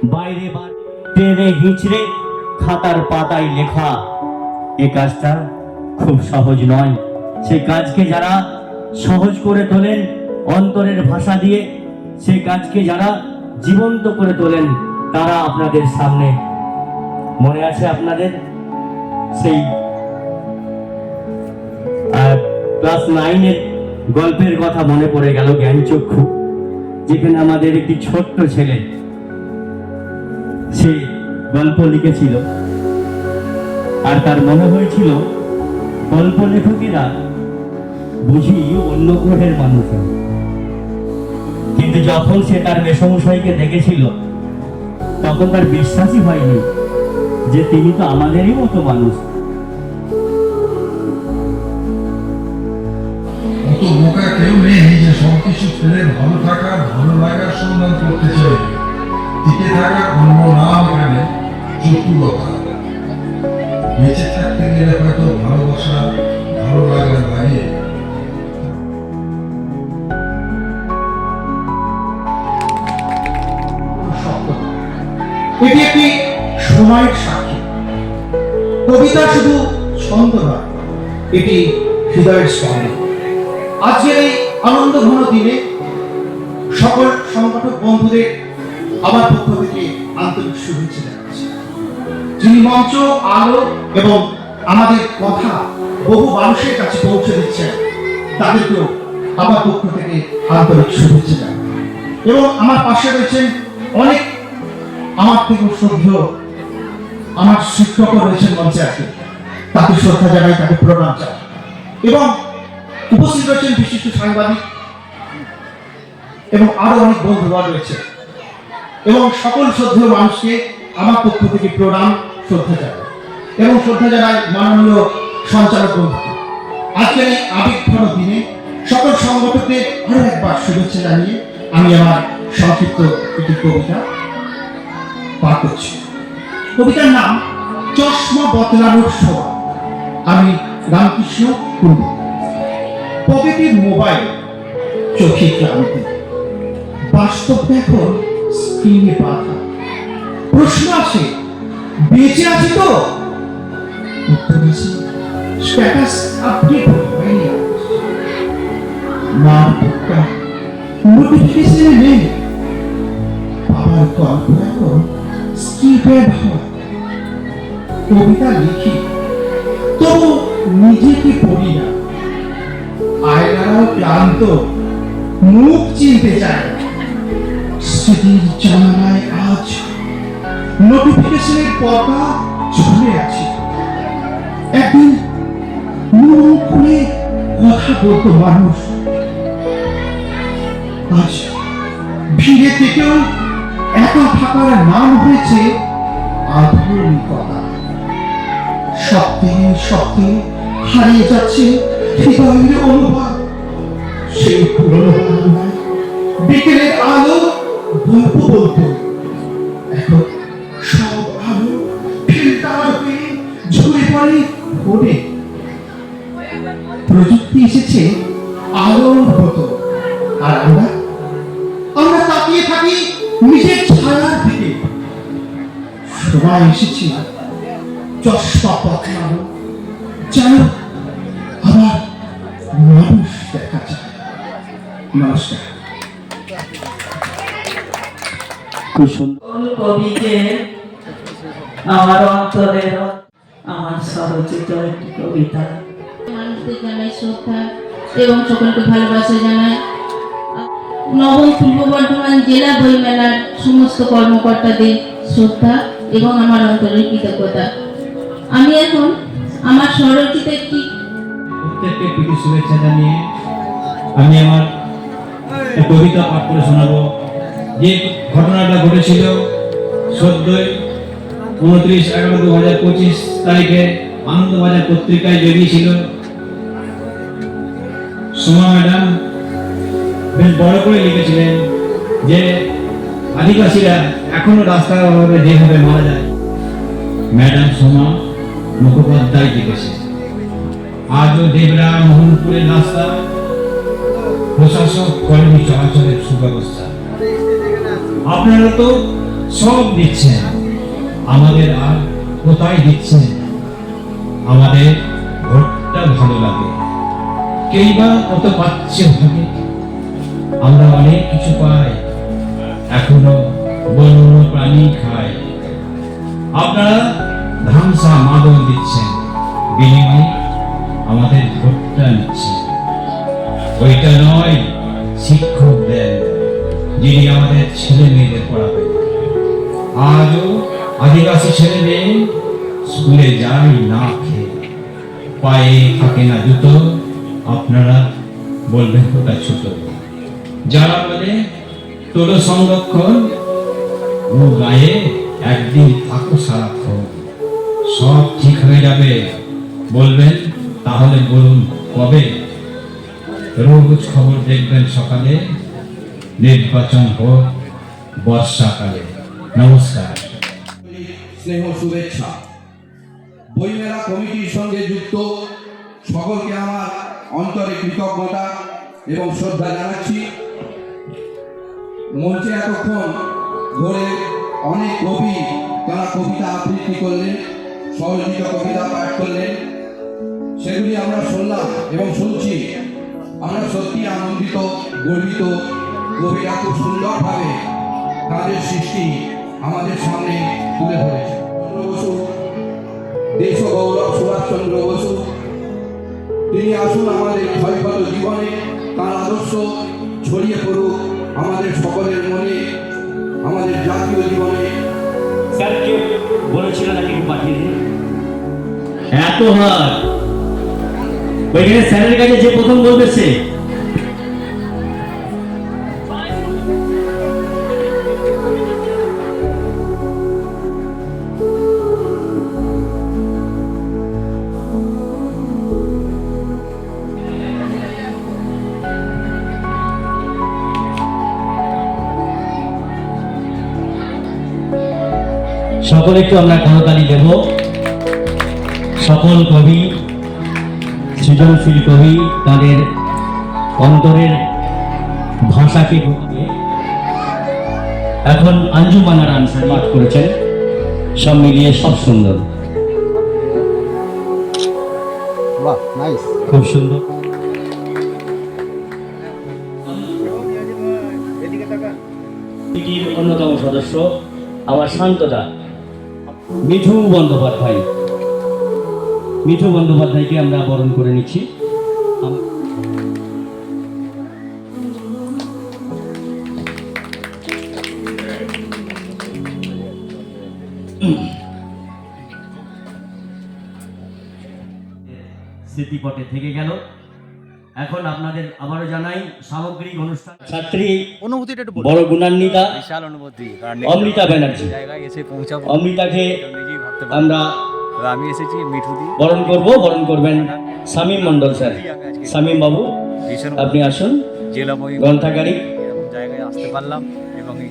বাইরে টেনে হিঁচড়ে খাতার পাতায় লেখা। এ কাজটা খুব সহজ নয়। সেই কাজকে যারা সহজ করে তোলেন অন্তরের ভাষা দিয়ে, সেই কাজকে যারা জীবন্ত করে তোলেন, তারা আপনাদের সামনে। মনে আছে আপনাদের সেই ক্লাস 9-এর গল্পের কথা মনে পড়ে গেল, জ্ঞানচক্ষু, যেখানে আমাদের একটি ছোট্ট ছেলে সে গল্প লিখেছিল। আর তার মনে হয়েছিল গল্প লেখকেরা বুঝি অন্য গ্রহের মানুষ। কিন্তু যখন সে তার মেসমশাইকে দেখেছিল, তখন তার বিশ্বাসই হয়নি যে তিনি তো আমাদেরই মতো মানুষ। বোকা কেউ নেই যে সবকিছু ফেলে ভালো থাকার ভালো লাগার সন্ধান করতে চাই। টিকে থাকার অন্য নাম এখানে চতুরতা। বেঁচে থাকতে গেলে হয়তো ভালোবাসা ভালো লাগার লাগে। এটি একটি সময়ের সাক্ষী। কবিতা শুধু ছন্দ নয়, এটি হৃদয়ের স্পন্দন। আজকের এই আনন্দ ঘন দিনে সকল সংগঠক বন্ধুদের আমার পক্ষ থেকে আন্তরিক শুভেচ্ছা জানাচ্ছি। যিনি মঞ্চ, আলো এবং আমাদের কথা বহু মানুষের কাছে পৌঁছে দিচ্ছেন, তাদেরকেও আমার পক্ষ থেকে আন্তরিক শুভেচ্ছা জানাই। এবং আমার পাশে রয়েছেন অনেক আমার থেকে শ্রদ্ধেয় আমার শিক্ষকও রয়েছেন মঞ্চে আছে, তাকে শ্রদ্ধা জানাই, তাকে প্রণাম জানাই। এবং উপস্থিত রয়েছেন বিশিষ্ট সাংবাদিক এবং আরো অনেক বন্ধুগণ রয়েছে। এবং সকল শ্রদ্ধেয় মানুষকে আমার পক্ষ থেকে প্রণাম, শ্রদ্ধা জানাই। এবং শ্রদ্ধা জানাই মাননীয় সঞ্চালক বন্ধুকে। আজকের এই আবেগঘন দিনে সকল সংগঠকদের আরো একবার শুভেচ্ছা জানিয়ে আমি আমার সংক্ষিপ্ত একটি কবিতা পাঠ করছি। কবিতার নাম চশমা বদলানোর সময়। আমি রামকৃষ্ণ কুণ্ডু। পকেটের মোবাইল, চোখে ক্লান্তি, বাস্তব এখন স্ক্রিনে বাধা। প্রশ্ন আছে, বেঁচে আছি তো? উত্তর আছে, স্ট্যাটাস আপডেট হয়নি। মার বুকটা নোটিফিকেশনে নেই। বাবার গল্প এখন স্কিপেড হয়। কবিতা লিখি তবু নিজেকে পড়ি না। আয়নারাও ক্লান্ত, মুখ চিনতে চায়। স্মৃতির জানালায় আজ নোটিফিকেশনের পর্দা ঝুলে আছে। একদিন মন খুলে কথা বলতো মানুষ, আজ ভিড়ে থেকেও একা থাকার নাম হয়েছে আধুনিকতা। সত্যি সত্যি হারিয়ে যাচ্ছে হৃদয়ের অনুভব। সেই পুরনো বাংলায় বিকেলের আলো গল্প বলতো, এখন সব আলো ফিল্টার হয়ে ঝরে পড়ে ফোনে। প্রযুক্তি এসেছে আলোর মতো, আর আমরা তাকিয়ে থাকি নিজের ছায়ার দিকে। সময় এসেছে চশমা বদলানো, যেন আবার মানুষ দেখা যায়। নমস্কার। খুব সুন্দর কবিকে আমার অন্তরের আমার স্বরচিত একটি কবিতা। মানুষদের জানাই শ্রদ্ধা এবং সকলকে ভালোবাসা জানাই। নবম পূর্ব বর্ধমান জেলা বইমেলার সমস্ত কর্মকর্তাদের শ্রদ্ধা এবং আমার অন্তরের কৃতজ্ঞতা। আমি এখন আমার স্বরচিত একটি প্রত্যেককে প্রীতি শুভেচ্ছা জানিয়ে আমি আমার কবিতা পাঠ করে শোনাবো। যে ঘটনাটা ঘটেছিল 29/11/2025 তারিখে আনন্দবাজার পত্রিকায় বেরিয়েছিল। সোমা ম্যাডাম বেশ বড় করে লিখেছিলেন যে আদিবাসীরা এখনো রাস্তার অভাবে যেভাবে মারা যায়। ম্যাডাম সোমা মুখোপাধ্যায় লিখেছে, আজও দেবরা মোহনপুরের রাস্তা প্রশাসক করেনি চলাচলের সুব্যবস্থা। আপনারা তো সব দিচ্ছেন, আমাদের আর কোথায় দিচ্ছেন? আমাদের ভোটটা ভালো লাগে, কেই বা কত পাচ্ছে ভাগে। আমরা অনেক কিছু পাই, এখনো বন্য প্রাণী খায়। আপনারা ধামসা মাদল দিচ্ছেন, বিনিময়ে আমাদের ভোটটা নিচ্ছেন। ওইটা নয়, শিক্ষক দেন যিনি আমাদের ছেলে মেয়েদের পড়াবেন। আজও আদিবাসী ছেলে মেয়ে স্কুলে যায় না খেয়ে, পায়ে থাকে না জুতো, আপনারা বলবেন ওটা ছোট। যারা বলে তোর সংরক্ষণ, ও গায়ে একদিন থাকো সারাক্ষণ, সব ঠিক হয়ে যাবে বলবেন, তাহলে বলুন কবে? রোজ খবর দেখবেন সকালে, নির্বাচন হোক বর্ষাকালে। নমস্কার। স্নেহ শুভেচ্ছা। বইমেলা কমিটির সঙ্গে যুক্ত সকলকে আমার অন্তরে কৃতজ্ঞতা এবং শ্রদ্ধা জানাচ্ছি। মঞ্চে এতক্ষণ ধরে অনেক কবি তারা কবিতা আবৃত্তি করলেন, স্বরচিত কবিতা পাঠ করলেন, সেগুলি আমরা শুনলাম এবং শুনছি। আমরা সত্যি আনন্দিত, গর্বিত। কবিরা খুব সুন্দরভাবে তাদের সৃষ্টি আমাদের সামনে তুলে ধরেছে। বসু, দেশ গৌরব সুভাষচন্দ্র বসু, তিনি আসুন আমাদের ক্ষয়ক্ষত জীবনে, তার আদর্শ ছড়িয়ে পড়ুক আমাদের সকলের মনে, আমাদের জাতীয় জীবনে। স্যারকে বলেছিল নাকি পাঠিয়ে দিন? এত হার ওইখানে স্যারের কাছে যে প্রথম বলবে সে। সকলে একটু আমরা করতালি দেব। সকল কবি, সৃজনশীল কবি তাদের অন্তরের ভাষাকে ঢুকিয়ে এখন আঞ্জুমানার আনসার পাঠ করেছেন। সব মিলিয়ে সব সুন্দর, খুব সুন্দর। কমিটির অন্যতম সদস্য আমার শান্তদা মিঠু বন্দ্যোপাধ্যায়, মিঠু বন্দ্যোপাধ্যায়কে আমরা বরণ করে নিচ্ছি। স্মৃতিপটে থেকে গেল। এখন আপনাদের আবারও জানাই সামগ্রিক অনুষ্ঠান ছাত্রী অনুভূতিটা একটু বড় গুণান্বিতা বিশাল অনুভূতি, কারণ অমৃতা ব্যানার্জি। জায়গায় এসে পৌঁছাবো অমৃতাকে নিজেই ভাবতে পারি। আমরা আমি এসেছি মিঠু দি, বরণ করব। বরণ করবেন শামীম মন্ডল স্যার। শামীম বাবু ভীষণ আপনি আসুন। জেলা বই গ্রন্থাগারিক এরকম জায়গায় আসতে পারলাম এবং এই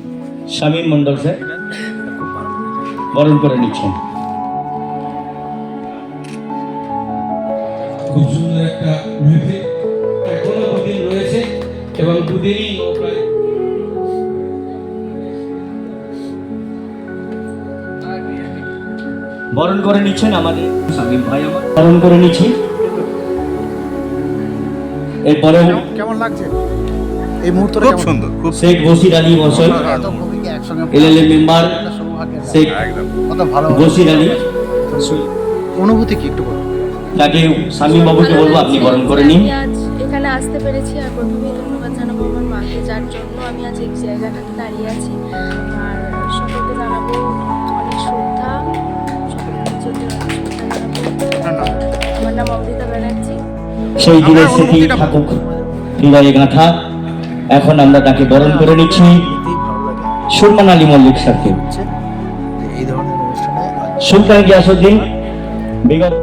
শামীম মন্ডল স্যার দিলেন, এটা খুব ভালো লেগেছে। বরণ করে নিচ্ছেন। খুব সুন্দর একটা মেহফিল, এখনো দুদিন রয়েছে এবং দুদিনই প্রায় বরণ করে নিচ্ছেন আমাদের শামীম ভাই। আমার বরণ করে নিচ্ছি। এরপরে কেমন লাগছে এই মুহূর্তটা? খুব সুন্দর, খুব শেখ বশির আলী মহাশয়, এত কবিকে একসঙ্গে এলএলএ মেম্বার শেখ কত ভালো বশির আলী, অনুভূতি কি একটু বলুন। তাকে শামীম বাবুকে বলবো আপনি বরণ করে নিন। আমি আজ এখানে আসতে পেরেছি, আর প্রথমেই ধন্যবাদ জানাবো আমার মাকে, যার জন্য আমি আজ এই জায়গাটাতে দাঁড়িয়ে আছি। আর সকলকে জানাবো অনেক শ্রদ্ধা, সকলের জন্য শ্রদ্ধা জানাবো। আমার নাম অমৃতা ব্যানার্জি। সেই দিনের স্মৃতি থাকুক হৃদয়ে গাঁথা। এখন আমরা তাকে বরণ করে নিচ্ছি সুরমান আলী মল্লিক স্যারকে। এই ধরনের অনুষ্ঠানে সুলতান গিয়াসউদ্দিন বিগত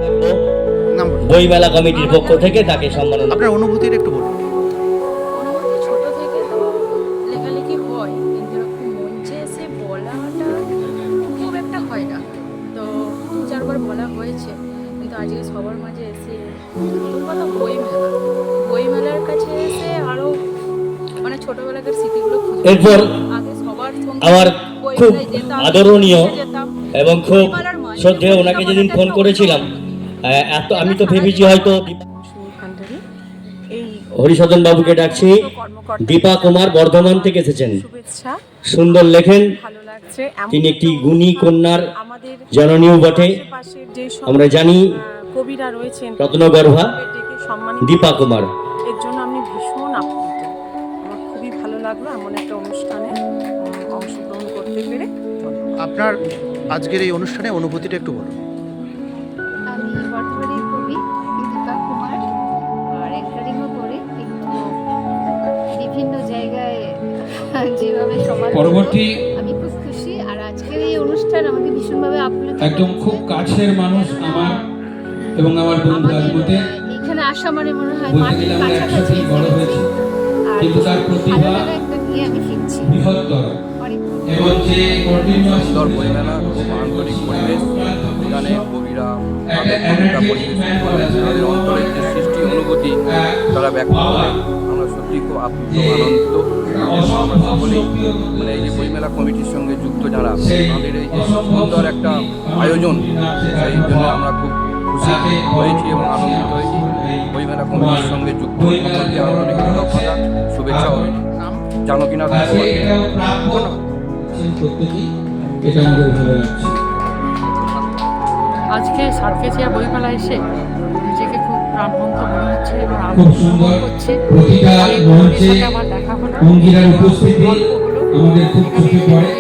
নাম বইমেলা কমিটির পক্ষ থেকে তাকে সম্মাননা। আপনার অনুভূতিটা একটু বলুন। অনুভূতি ছোট থেকে তো লেখালেখি হয়, কিন্তু এরকম মঞ্চে এসে বলাটা খুব একটা হয় না। তো দু চারবার বলা হয়েছে, কিন্তু আজকে সবার মাঝে এসে প্রথম কথা বইমেলার কাছে এসে আরও মানে ছোটবেলাকার স্মৃতিগুলো খুঁজে এরপর আগে সবার সঙ্গে আমার বই খুব যেতাম, আদরণীয় যেতাম। এবং খুব বইমেলার মাঝে শ্রদ্ধেয়। ওনাকে যেদিন ফোন করেছিলাম এত আমি তো ভেবেছি হয়তো ভান্ডারী এই হরিসদন বাবুকে ডাকছি। কর্মকর্তা দীপা কুমার বর্ধমান থেকে এসেছেন, শুভেচ্ছা, সুন্দর লেখেন। ভালো লাগছে। এমন তিনি একটি একটা গুণী অনুষ্ঠান কন্যার আমাদের জননীয় বটে। আশেপাশের যে সব, আমরা জানি কবিরা রয়েছেন রত্নগর্ভা ডেকে সম্মানিত দীপা কুমার। এর জন্য আমি ভীষণ আপ্লুত। আমার খুবই ভালো লাগলো এমন একটা অনুষ্ঠানে অংশগ্রহণ করতে পেরে। আপনার আজকের এই অনুষ্ঠানে অনুভূতিটা একটু বলুন। আমি বর্তমানে কবি দীপা কুমার, আর অ্যাঙ্কারিংও করে একটু বিভিন্ন জায়গায় যেভাবে সমাজ পরবর্তী আমি খুব খুশি। আর আজকের এই অনুষ্ঠান আমাকে ভীষণভাবে আপ্লুত একদম করেছে। খুব কাছের মানুষ আমার এবং আমার বন্ধু আমাদের আজমতে এখানে আসা মানে মনে হয় বলতে মাটির গেলে আমরা কাছাকাছি একসাথেই বড় হয়েছি, আর কিন্তু তার প্রতিভা ভালো লাগা একটা নিয়ে আমি শিখছি বৃহত্তর অনেক। এবং যে কন্টিনিউয়াস সুন্দর বইমেলা, খুব আন্তরিক পরিবেশ, এখানে কবিরা তাদের কবিতা পরিবেশন করে তাদের অন্তরের যে সৃষ্টি অনুভূতি তারা ব্যক্ত করে। আমরা সত্যি খুব আপ্লুত, আনন্দিত এবং আমরা সকলেই মানে এই যে বইমেলা কমিটির সঙ্গে যুক্ত যারা, আমাদের এই যে সুন্দর একটা আয়োজন, সেই জন্য আমরা খুব খুশি হয়েছি এবং আনন্দিত হয়েছি। বইমেলা কমিটির সঙ্গে যুক্ত সকলকে আন্তরিক কৃতজ্ঞতা, শুভেচ্ছা ও জানকীনাথ প্রত্যেকেই এটা আমাদের ভালো লাগছে। আজকে সার্কেসিয়া বইমেলা এসে নিজেকে খুব প্রাণবন্ত মনে হচ্ছে এবং খুব আনন্দ সুন্দর হচ্ছে। প্রতিটা মঞ্চে আমার দেখা হলো, অঙ্গিরার উপস্থিতি আমাদের খুব চোখে পড়ে।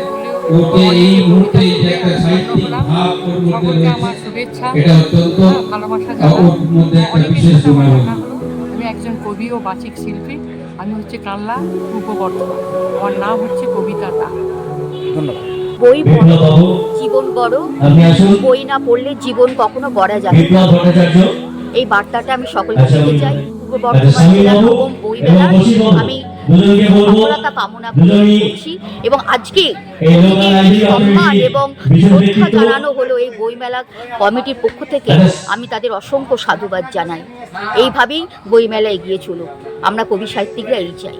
ওকে এই মুহূর্তে যে একটা সাহিত্যিক ভাব ওর মধ্যে সকলকে আমার রয়েছে, শুভেচ্ছা, এটা অত্যন্ত ভালোবাসা ওর মধ্যে একটা বিশেষ গুণাবলী। আমি একজন কবি ও বাচিক শিল্পী। আমি হচ্ছে কাল্লা পূর্ব বর্ধমান। আমার নাম হচ্ছে কবিতা দাস। ধন্যবাদ। বই বিপ্লব বাবু জীবন বড়, আপনি আসুন। বই না পড়লে জীবন কখনো গড়া যাবে না। বিপ্লব ভট্টাচার্য, এই বার্তাটা আমি সকলকে আচ্ছা, দিতে আমি- চাই। পূর্ব আচ্ছা, বর্ধমান স্বামী জেলার বাবু নবম বই এবং মেলার বশির বাবু, আমি দুজনকে বলবো সফলতা কামনা দুজনই করছি এবং আজকে এই লোকাল আইডি সম্মান অথরিটি এবং বিশেষ শ্রদ্ধা ব্যক্তিত্ব। জানানো হলো এই বইমেলা কমিটির পক্ষ থেকে। আচ্ছা। আমি তাদের অসংখ্য সাধুবাদ জানাই। এইভাবেই বইমেলা এগিয়ে চলুক, আমরা কবি সাহিত্যিকরা এই চাই।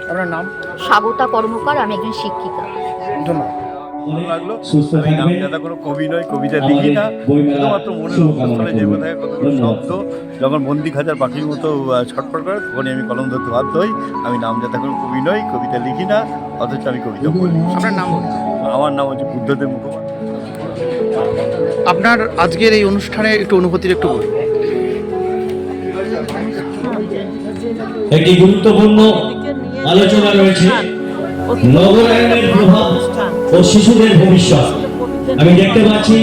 আপনার নাম? স্বাগতা কর্মকার, আমি একজন শিক্ষিকা। ধন্যবাদ। ভালো লাগলো। সুস্থ আমি নাম থাকবেন। যাতে কোনো কবি নয়, কবিতা লিখি না, শুধুমাত্র মনের অন্তঃস্থলে যে কোথায় কতগুলো শব্দ যখন বন্দি খাঁচার পাখির মতো ছটফট করে তখনই আমি কলম ধরতে বাধ্য হই। আমি নাম যাতে কোনো কবি নই, কবিতা লিখি না, অথচ আমি কবিতা বলি। আপনার নাম বলুন। আমার নাম হচ্ছে বুদ্ধদেব মুখোপাধ্যায়। আপনার আজকের এই অনুষ্ঠানে একটু অনুভূতির একটু বলুন। একটি গুরুত্বপূর্ণ আলোচনা রয়েছে, নগরায়নের প্রভাব ও শিশুদের ভবিষ্যৎ। আমি দেখতে পাচ্ছি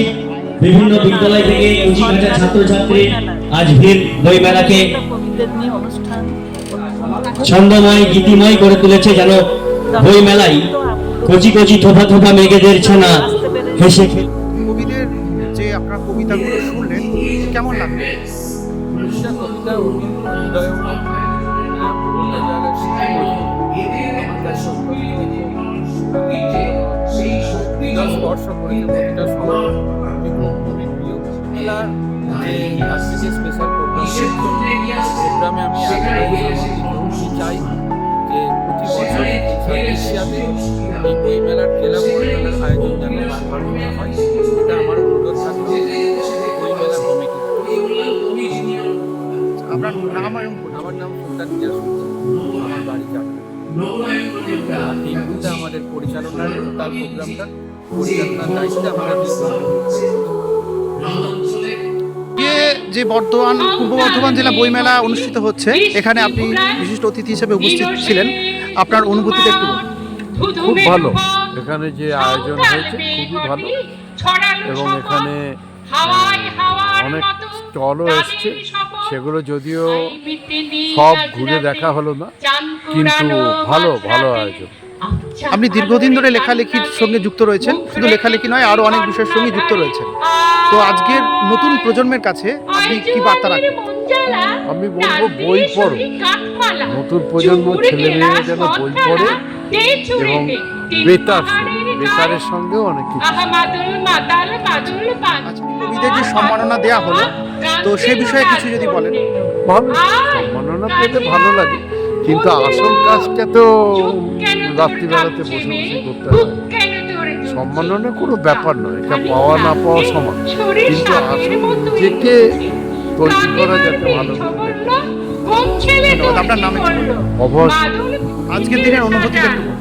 বিভিন্ন বিদ্যালয় থেকে উচিকাটা ছাত্রছাত্রী আজ ভিড় বইমেলাকে ছন্দময় গীতিময় করে তুলেছে, যেন বইমেলায় কচি কচি থোপা থোপা মেঘেদের ছানা হেসে কবিদের যে আপনার কবিতাগুলো শুনলেন কেমন লাগলো? কবিতা স্পর্শ করেছে প্রতিটা সময়। মেলার আজকে যে স্পেশাল প্রোগ্রামে আমি চাই যে প্রতি বছর এশিয়াতে এই বই মেলার খেলা বই মেলার আয়োজন যেন বারবার করা হয়, এটা আমার অনুরোধ থাকলো বই মেলা কমিটি। আপনার নাম এবং আমার নাম সুলতান মিয়া, আমার বাড়ি চাকরি। এই মুহূর্তে আমাদের পরিচালনার টোটাল প্রোগ্রামটা পরিচালনার দায়িত্বে আমরা যে বর্ধমান পূর্ব বর্ধমান জেলা বইমেলা অনুষ্ঠিত হচ্ছে, এখানে আপনি বিশিষ্ট অতিথি হিসেবে উপস্থিত ছিলেন। আপনার অনুভূতিটা একটু বলুন। খুব ভালো, এখানে যে আয়োজন হয়েছে খুবই ভালো এবং এখানে অনেক স্টলও এসছে, সেগুলো যদিও সব ঘুরে দেখা হলো না, কিন্তু ভালো ভালো আয়োজন। আপনি দীর্ঘদিন ধরে লেখালেখির সঙ্গে যুক্ত রয়েছেন, শুধু লেখালেখি নয় আরও অনেক বিষয়ের সঙ্গে যুক্ত রয়েছেন। তো আজকের নতুন প্রজন্মের কাছে আপনি কি বার্তা রাখবেন? আমি বলবো বই পড়ো, নতুন প্রজন্ম ছেলে মেয়েরা যেন বই পড়ে এবং বেতারের সঙ্গেও অনেক কিছু। আচ্ছা, কবিদের যে সম্মাননা দেওয়া হলো, তো সে বিষয়ে কিছু যদি বলেন। ভালো, সম্মাননা পেতে ভালো লাগে, কিন্তু আসল কাজটা তো রাত্রিবেলাতে বসে বসে করতে হয়, সম্মাননার কোনো ব্যাপার নয়, এটা পাওয়া না পাওয়া সমান, কিন্তু আসলে নিজেকে তৈরি করা যাতে ভালো করে। ধন্যবাদ। আপনার নাম একটু বলুন। অবশ্য আজকের দিনের অনুভূতিটা একটু বলুন।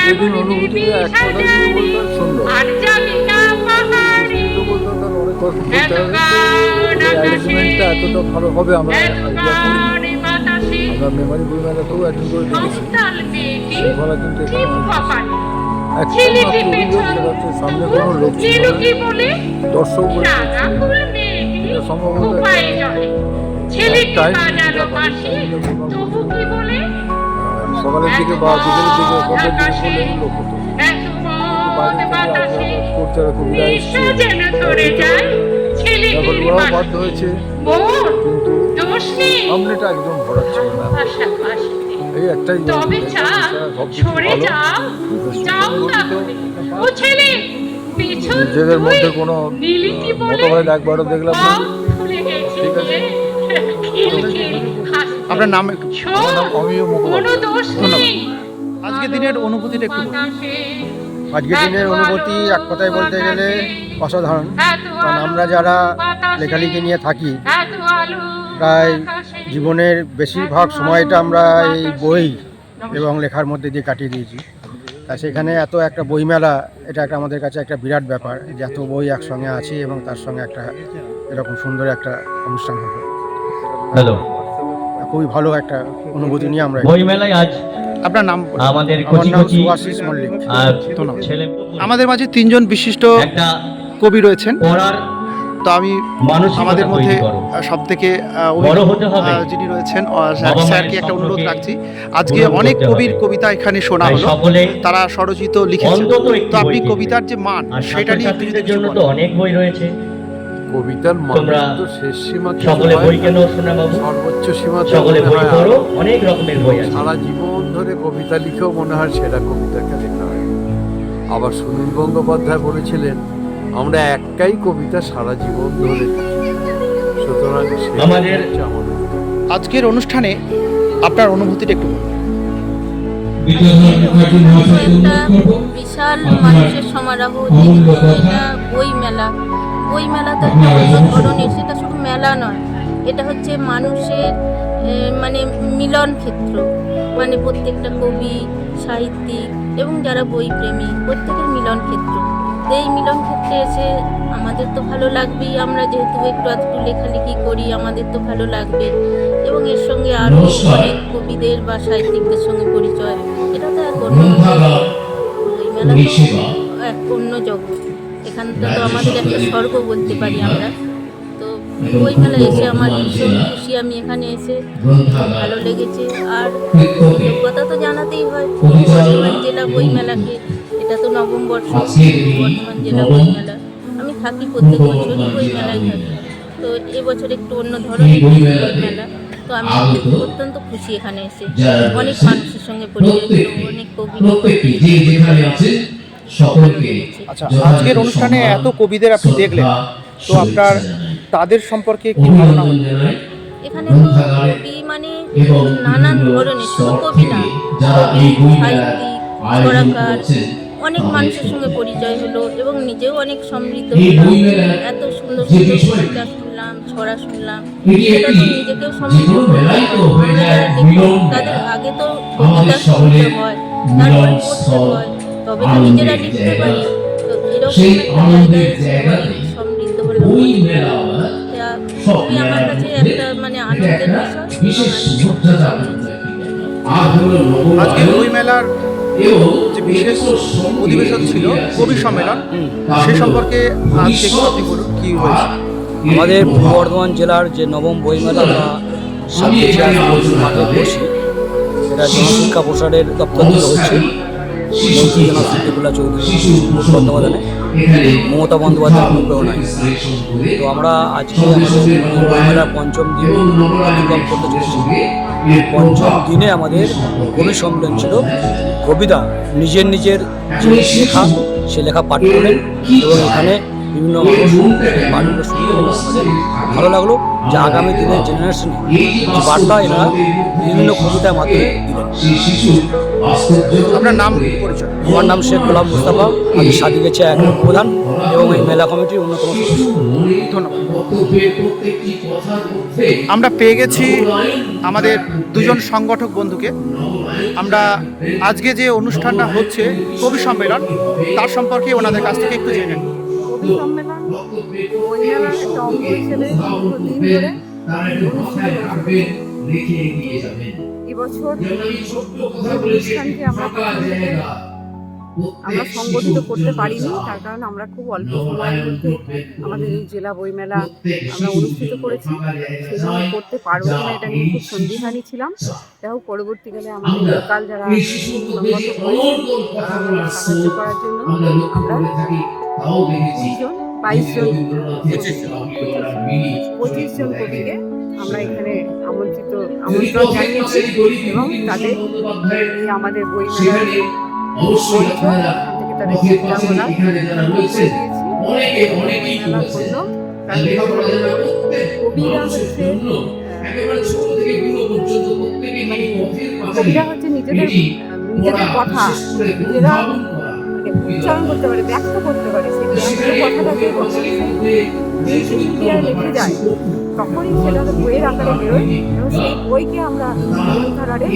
এদিন অনুভূতিটা এক কথা দিয়ে বলতে সুন্দর, কিন্তু বলতে তার অনেক কথা বলতে হবে। অ্যারেঞ্জমেন্টটা এতটা ভালো হবে আমরা আইডিয়া করি। আমরা মেমারি বইমেলাতেও অ্যাটেন্ড করে দেখেছি, শৃঙ্খলা কিন্তু এখানে সামনে কোনো লোক ছিল না, দর্শক সম্ভবত সকালের দিকে বা বিকেলের দিকে সন্ধ্যের দিকে করলে লোক হতো, কবিরা এসছে, এখন ওরাও বাধ্য হয়েছে, কিন্তু সামনেটা একদম ভরা ছিল না। এই একটাই সব কিছু নিজেদের মধ্যে কোনো মতভেদ একবারও দেখলাম না। ঠিক আছে, আপনার নাম একটু। আমার নাম অমিয় মুখোপাধ্যায়। ধন্যবাদ। আজকের দিনের অনুভূতিটা একটু বলুন। আজকের দিনের অনুভূতি এক কথায় বলতে গেলে অসাধারণ, কারণ আমরা যারা লেখালেখি নিয়ে থাকি প্রায় জীবনের বেশিরভাগ সময়টা আমরা এই বই এবং লেখার মধ্যে দিয়ে কাটিয়ে দিয়েছি। তা সেখানে এত একটা বইমেলা, এটা একটা আমাদের কাছে একটা বিরাট ব্যাপার যে এত বই একসঙ্গে আছে এবং তার সঙ্গে একটা এরকম সুন্দর একটা অনুষ্ঠান হবে। হ্যালো, খুবই ভালো একটা অনুভূতি নিয়ে আমরা। বইমেলায় আজ আপনার নাম? আমাদের আমার নাম সুভাশিস মল্লিক। ছেলে আমাদের মাঝে তিনজন বিশিষ্ট একটা কবি রয়েছেন। পড়ার তো আমি মানসিকতা আমাদের মধ্যে তৈরি করো। সব থেকে বড় হতে হবে। যিনি রয়েছেন বাবা স্যারকে মায়ের একটা অনুরোধ স্বপ্নকে রাখছি। আজকে পূরণ অনেক করতে কবির হবে। কবিতা এখানে শোনা তাই হলো, সকলে তারা স্বরচিত লিখেছেন। অন্তত একটি তো আপনি বই কবিতার যে মান আর সেটা নিয়ে একটু যদি ছাত্রছাত্রীদের কিছু জন্য তো বলেন। অনেক বই রয়েছে। কবিতার তোমরা তো শেষ সীমা কিছু সকলে হয় বই না। কেন শোনা বাবু, সর্বোচ্চ সীমা তো সকলে মনে বই হয় পড়ো, আরো। অনেক রকমের বই আছে। সারা জীবন ধরে কবিতা লিখেও মনে হয় সেরা কবিতাকে লেখা হয়। আবার সুনীল গঙ্গোপাধ্যায় বলেছিলেন, আমরা একটাই কবিতা সারা জীবন ধরে লিখি। সুতরাং সেটাই আমাদের হচ্ছে আমাদের। আজকের অনুষ্ঠানে আপনার অনুভূতিটা একটু বলুন। একটা বিশাল মানুষের সমারোহ, যেহেতু এটা বই মেলা। বই মেলা তো একটা অন্য ধরনের, সেটা শুধু মেলা নয়, এটা হচ্ছে মানুষের মানে মিলন ক্ষেত্র। মানে প্রত্যেকটা কবি, সাহিত্যিক এবং যারা বই প্রেমী প্রত্যেকের মিলন ক্ষেত্র। তো এই মিলন ক্ষেত্রে এসে আমাদের তো ভালো লাগবেই, আমরা যেহেতু একটু আধটু লেখালেখি করি আমাদের তো ভালো লাগবে, এবং এর সঙ্গে আরও অনেক কবিদের বা সাহিত্যিকদের সঙ্গে পরিচয়। এটা তো এক অন্য বইমেলা, তো এক অন্য জগৎ। এখানটা তো আমাদের একটা স্বর্গ বলতে পারি আমরা। তো বইমেলায় এসে আমার ভীষণ খুশি, আমি এখানে এসে ভালো লেগেছে। আর কৃতজ্ঞতা তো জানাতেই হয় বর্ধমান জেলা বইমেলাকে। এটা তো নবম বর্ষ বর্ধমান জেলা বইমেলা। আমি থাকি প্রত্যেক বছরই বইমেলায় থাকি, তো এবছর একটু অন্য ধরনের বইমেলা। তো আমি অত্যন্ত খুশি এখানে এসে, অনেক মানুষের সঙ্গে পরিচয়, অনেক কবি। আচ্ছা, আজকের অনুষ্ঠানে এত কবিদের আপনি দেখলেন, তো আপনার তাদের সম্পর্কে কি ধারণা হলো? এখানে তো কবি মানে নানান ধরনের, শুধু কবি না, কবি, সাহিত্যিক, ছড়াকার, অনেক মানুষের সঙ্গে পরিচয় হলো এবং নিজেও অনেক সমৃদ্ধ হলাম। এত সুন্দর সুন্দর কবিতা শুনলাম, ছড়া শুনলাম, সেটা তো নিজেকেও সমৃদ্ধ করলো। আমরা যারা লিখি তাদের আগে তো কবিতা শুনতে হয়, তারপরে পড়তে হয়, তবে তো নিজেরা লিখতে পারি। তো এরকম একটা জায়গায় সমৃদ্ধ হলাম। খুবই আমার কাছে একটা মানে আনন্দের বিষয়। আজকে বইমেলার যে বিশেষ অধিবেশন ছিল কবি সম্মেলন, সে সম্পর্কে আজকে একটু আপনি বলুন কি হয়েছে। আমাদের পূর্ব বর্ধমান জেলার যে নবম বইমেলা আমরা মাঠে বসি, এটা জনশিক্ষা প্রসারের দপ্তর থেকে হচ্ছে। মন্ত্রী জনাব সিদ্দিকুল্লাহ চৌধুরী তত্ত্বাবধানে, মমতা বন্দ্যোপাধ্যায়ের অনুপ্রেরণায়। তো আমরা আজকে আমাদের বইমেলার পঞ্চম দিন অতিক্রম করতে চলেছি। পঞ্চম দিনে আমাদের কবি সম্মেলন ছিল। কবিতা নিজের যে লেখা, সে লেখা পাঠ করলেন এবং এখানে বিভিন্ন মানুষ বাড়ির সঙ্গে আমাদের ভালো লাগলো যে আগামী দিনের জেনারেশনে যে বার্তা এরা বিভিন্ন কবিতার মাধ্যমে দিলেন। আপনার নাম পরিচয়? আমার নাম শেখ গোলাম মুস্তাফা, আমি সাদিকেছে এক প্রধান এবং এই মেলা কমিটির অন্যতম সদস্য। ধন্যবাদ। আমরা পেয়ে গেছি আমাদের দুজন সংগঠক বন্ধুকে। আমরা আজকে যে অনুষ্ঠানটা হচ্ছে কবি সম্মেলন, তার সম্পর্কে ওনাদের কাছ থেকে একটু জেনে নিই। কবি সম্মেলন বইমেলার একটা অঙ্গ হিসেবে দীর্ঘদিন ধরে এবছর অনুষ্ঠানকে আমরা সংগঠিত করতে পারিনি, তার কারণ আমরা খুব অল্প সময়ের মধ্যে আমাদের এই জেলা বইমেলা আমরা অনুষ্ঠিত করেছি। সেজন্য করতে পারবো না, এটা নিয়ে খুব সন্দিহানি ছিলাম। যাই হোক, পরবর্তীকালে আমাদের লোকাল যারা সংগঠক হয়েছে সাহায্য করার জন্য আমরা 25 জন কবিকে আমরা এখানে আমন্ত্রণ জানিয়েছি এবং তাদের এই আমাদের বইমেলার থেকে তাদের চিন্তা ভাবনা দিয়েছি। কবিরা হচ্ছে নিজেদের কথা নিজেরা উচ্চারণ করতে পারে, ব্যক্ত করতে পারে। সেই ব্যক্ত কথাটাকে মিডিয়ায় লিখে যায়, তখনই সেটা বইয়ের আকারে বেরোয় এবং সেই বইকে আমরা গ্রন্থাগারে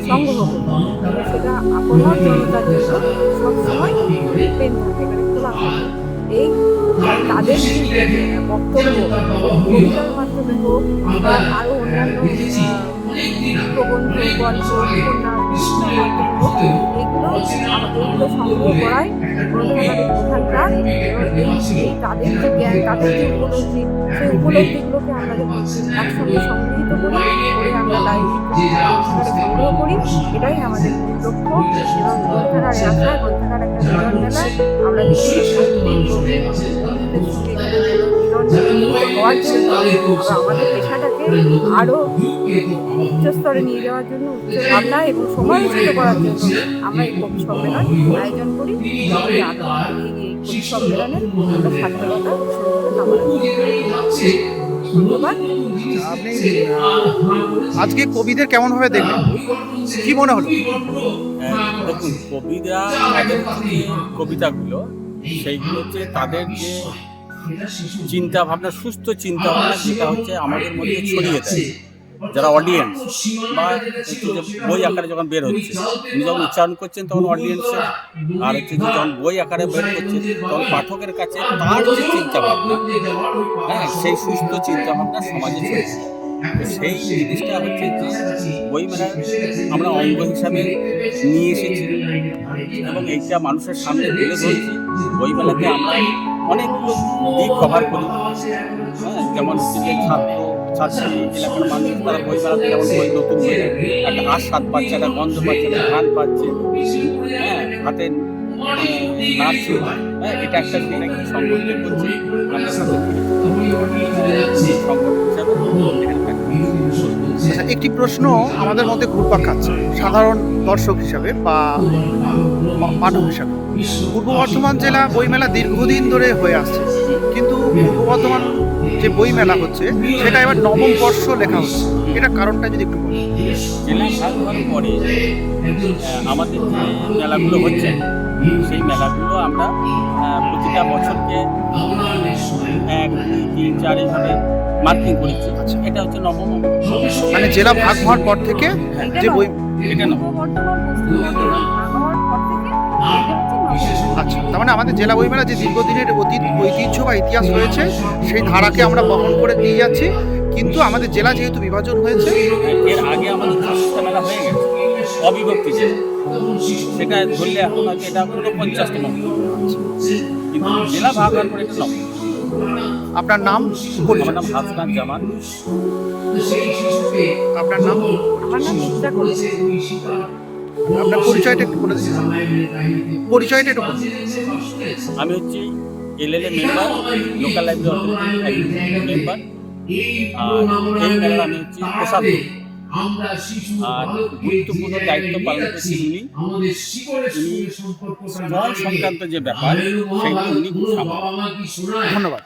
সংগ্রহ করি। সেটা আপনার জনতার জন্য সবসময় পেন থাকে, এখানে খোলা থাকে। এই তাদের বক্তব্য কবিতার মাধ্যমে হোক বা আরও অন্যান্য প্রবন্ধ, গল্প, উপন্যাস এগুলো সংগ্রহ করায় গ্রন্থাগারের প্রধান কাজ। তাদের যে জ্ঞান, তাদের যে উপলব্ধি, সেই উপলব্ধিগুলোকে আমরা একসঙ্গে সংগৃহীত করি, আমরা লাইব্রেরিতে সংগ্রহ করি। এটাই আমাদের লক্ষ্য। এবং গ্রন্থাগারে আসা, গ্রন্থাগার একটা মিলন মেলা আমরা হওয়ার জন্য আমাদের পেশাটাকে আরও উচ্চ স্তরে নিয়ে যাওয়ার জন্য, উচ্চ ভাবনা এবং সমালোচিত করার জন্য আমরা এই কবি সম্মেলন আয়োজন করি। এই কবি সম্মেলনের আমরা সার্থকতা ধন্যবাদ। আপনি আজকে কবিদের কেমনভাবে দেখলেন, কি মনে হলো? দেখুন, কবিরা তাদের যে কবিতাগুলো, সেইগুলো হচ্ছে তাদের যে চিন্তা ভাবনা, সুস্থ চিন্তা ভাবনা, যেটা হচ্ছে আমাদের মধ্যে ছড়িয়ে দেয়। যারা অডিয়েন্স বা বই আকারে যখন বের হচ্ছে, উনি যখন উচ্চারণ করছেন তখন অডিয়েন্সের, আর হচ্ছে যে যখন বই আকারে বের করছেন তখন পাঠকের কাছে তার যে চিন্তা ভাবনা, হ্যাঁ, সেই সুস্থ চিন্তা ভাবনা সমাজে ছড়িয়ে দেয়। সেই জিনিসটা হচ্ছে যে বইমেলা আমরা অঙ্গ হিসাবে নিয়ে এসেছি এবং এইটা মানুষের সামনে তুলে ধরছি। বইমেলাতে আমরা অনেকগুলো দিক কভার করি, হ্যাঁ, যেমন হচ্ছে যে ছাত্রী এলাকার মানুষ তারা বইমেলাতে যেমন বই, নতুন বই একটা আস্বাদ পাচ্ছে, একটা গন্ধ পাচ্ছে, একটা ঘ্রাণ পাচ্ছে, হ্যাঁ, হাতে নাচছে, হ্যাঁ, এটা একটা দিনে কি সংগঠিত করছে আমরা সংগঠন হিসাবে। একটি প্রশ্ন আমাদের মধ্যে ঘুরপাক খাচ্ছে সাধারণ দর্শক হিসাবে বা পাঠক হিসাবে। পূর্ব বর্ধমান জেলা বইমেলা দীর্ঘদিন ধরে হয়ে আসছে, কিন্তু পূর্ব বর্ধমান যে বইমেলা হচ্ছে সেটা এবার নবম বর্ষ লেখা হচ্ছে, এটা কারণটা যদি একটু বলেন। জেলা ভাগ হওয়ার পরে আমাদের যে মেলাগুলো হচ্ছে, সেই মেলাগুলো আমরা প্রতিটা বছরকে 1, 2, 3, 4 এইভাবে মার্কিং করেছি। এটা হচ্ছে নবম, মানে জেলা ভাগ হওয়ার পর থেকে যে বই, এটা নবম। আচ্ছা, তার মানে আমাদের জেলা বইমেলা যে দীর্ঘদিনের ঐতিহ্য বা ইতিহাস রয়েছে সেই ধারাকে আমরা বহন করে নিয়ে যাচ্ছি, কিন্তু আমাদের জেলা যেহেতু বিভাজন হয়েছে, এর আগে আমাদের 50টা মেলা হয়ে গেছে অবিভক্তি জেলা, সেটা ধরলে এখন হয়তো এটা 49তম, কিন্তু জেলা ভাগ হওয়ার পরে এটা নবম। আপনার নাম? আমার নাম হাসনান জামান। আপনার নাম? আমার নাম মুক্তা কলি। আপনার পরিচয়টা একটু বলে দিন। পরিচয়টা একটু বলুন। আমি হচ্ছি LLA member, local library authority member, আর এই মেলার আমি হচ্ছি প্রসাদ। আর গুরুত্বপূর্ণ দায়িত্ব পালন করছেন উনি স্থল সংক্রান্ত যে ব্যাপার সেগুলো উনি খুব সামলান। ধন্যবাদ।